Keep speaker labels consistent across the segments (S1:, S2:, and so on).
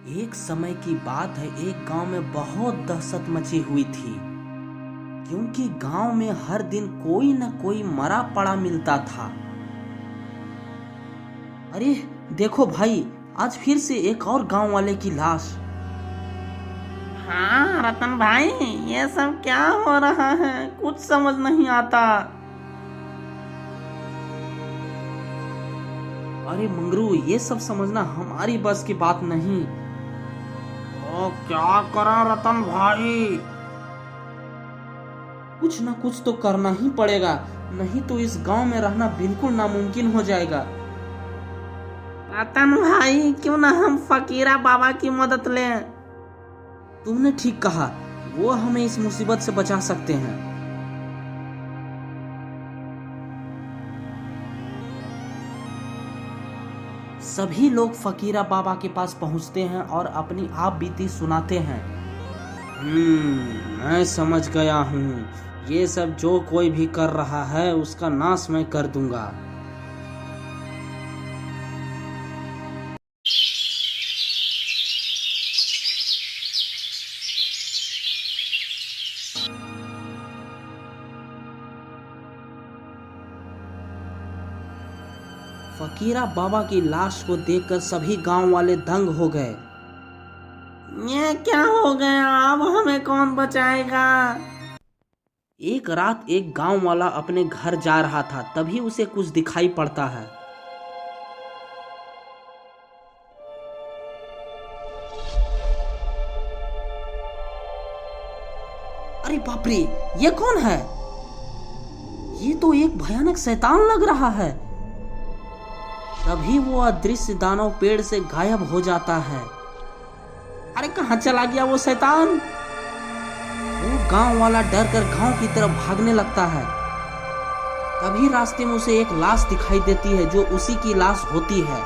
S1: एक समय की बात है, एक गांव में बहुत दहशत मची हुई थी, क्योंकि गांव में हर दिन कोई न कोई मरा पड़ा मिलता था। अरे देखो भाई, आज फिर से एक और गांव वाले की लाश।
S2: हाँ रतन भाई, ये सब क्या हो रहा है? कुछ समझ नहीं आता।
S1: अरे मंगरू, ये सब समझना हमारी बस की बात नहीं।
S2: तो क्या करा रतन भाई?
S1: कुछ ना कुछ तो करना ही पड़ेगा, नहीं तो इस गांव में रहना बिल्कुल नामुमकिन हो जाएगा।
S2: रतन भाई, क्यों ना हम फकीरा बाबा की मदद लें?
S1: तुमने ठीक कहा, वो हमें इस मुसीबत से बचा सकते हैं। सभी लोग फकीरा बाबा के पास पहुंचते हैं और अपनी आप बीती सुनाते हैं। मैं समझ गया हूँ, ये सब जो कोई भी कर रहा है उसका नाश मैं कर दूंगा। फकीरा बाबा की लाश को देखकर सभी गांव वाले दंग हो गए।
S2: ये क्या हो गया? अब हमें कौन बचाएगा?
S1: एक रात एक गांव वाला अपने घर जा रहा था, तभी उसे कुछ दिखाई पड़ता है। अरे बाप रे, ये कौन है? ये तो एक भयानक शैतान लग रहा है। तभी वो अदृश्य दानव पेड़ से गायब हो जाता है। अरे कहाँ चला गया वो शैतान? वो गांव वाला डर कर गांव की तरफ भागने लगता है। तभी रास्ते में उसे एक लाश दिखाई देती है, जो उसी की लाश होती है।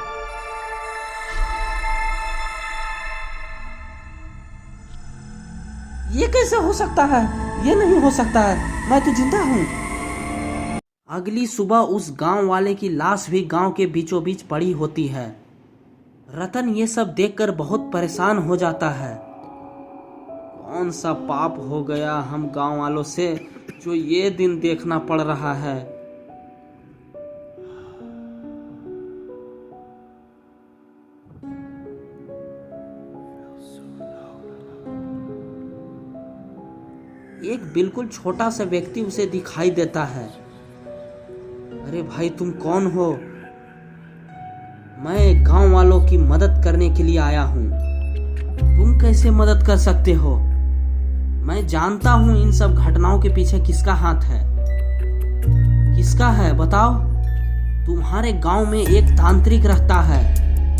S1: ये कैसे हो सकता है? ये नहीं हो सकता है, मैं तो जिंदा हूँ। अगली सुबह उस गांव वाले की लाश भी गांव के बीचों बीच पड़ी होती है। रतन ये सब देखकर बहुत परेशान हो जाता है। कौन सा पाप हो गया हम गांव वालों से, जो ये दिन देखना पड़ रहा है। एक बिल्कुल छोटा सा व्यक्ति उसे दिखाई देता है। अरे भाई, तुम कौन हो? मैं गांव वालों की मदद करने के लिए आया हूँ। तुम कैसे मदद कर सकते हो? मैं जानता हूँ इन सब घटनाओं के पीछे किसका हाथ है। किसका है बताओ? तुम्हारे गांव में एक तांत्रिक रहता है।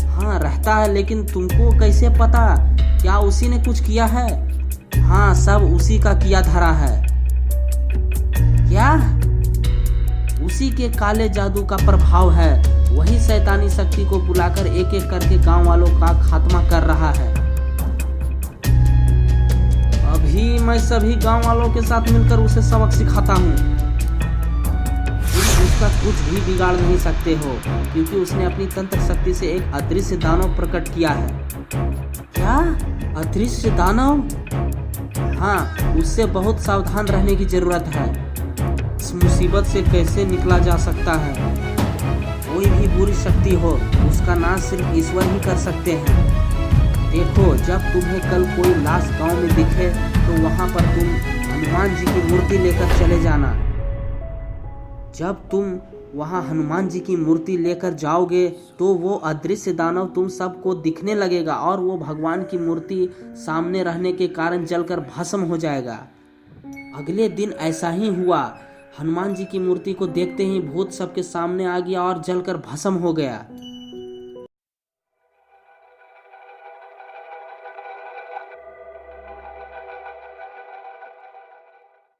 S1: हाँ रहता है, लेकिन तुमको कैसे पता? क्या उसी ने कुछ किया है? हाँ, सब उसी का किया धरा है। क्या? उसी के काले जादू का प्रभाव है। वही शैतानी शक्ति को बुलाकर एक एक करके गांव वालों का खात्मा कर रहा है। अभी मैं सभी गांव वालों के साथ मिलकर उसे सबक सिखाता हूँ। तुम उसका कुछ भी बिगाड़ नहीं सकते हो, क्योंकि उसने अपनी तंत्र शक्ति से एक अदृश्य दानव प्रकट किया है। क्या? अदृश्य दानव? हाँ, उससे बहुत सावधान रहने की जरूरत है। इस मुसीबत से कैसे निकला जा सकता है? कोई भी बुरी शक्ति हो, उसका नाश सिर्फ ईश्वर ही कर सकते हैं। देखो, जब तुम्हें कल कोई लाश गांव में दिखे तो वहां पर तुम हनुमान जी की मूर्ति लेकर चले जाना। जब तुम वहां हनुमान जी की मूर्ति लेकर जाओगे तो वो अदृश्य दानव तुम सबको दिखने लगेगा और वो भगवान की मूर्ति सामने रहने के कारण जलकर भस्म हो जाएगा। अगले दिन ऐसा ही हुआ। हनुमान जी की मूर्ति को देखते ही भूत सबके सामने आ गया और जलकर भस्म हो गया।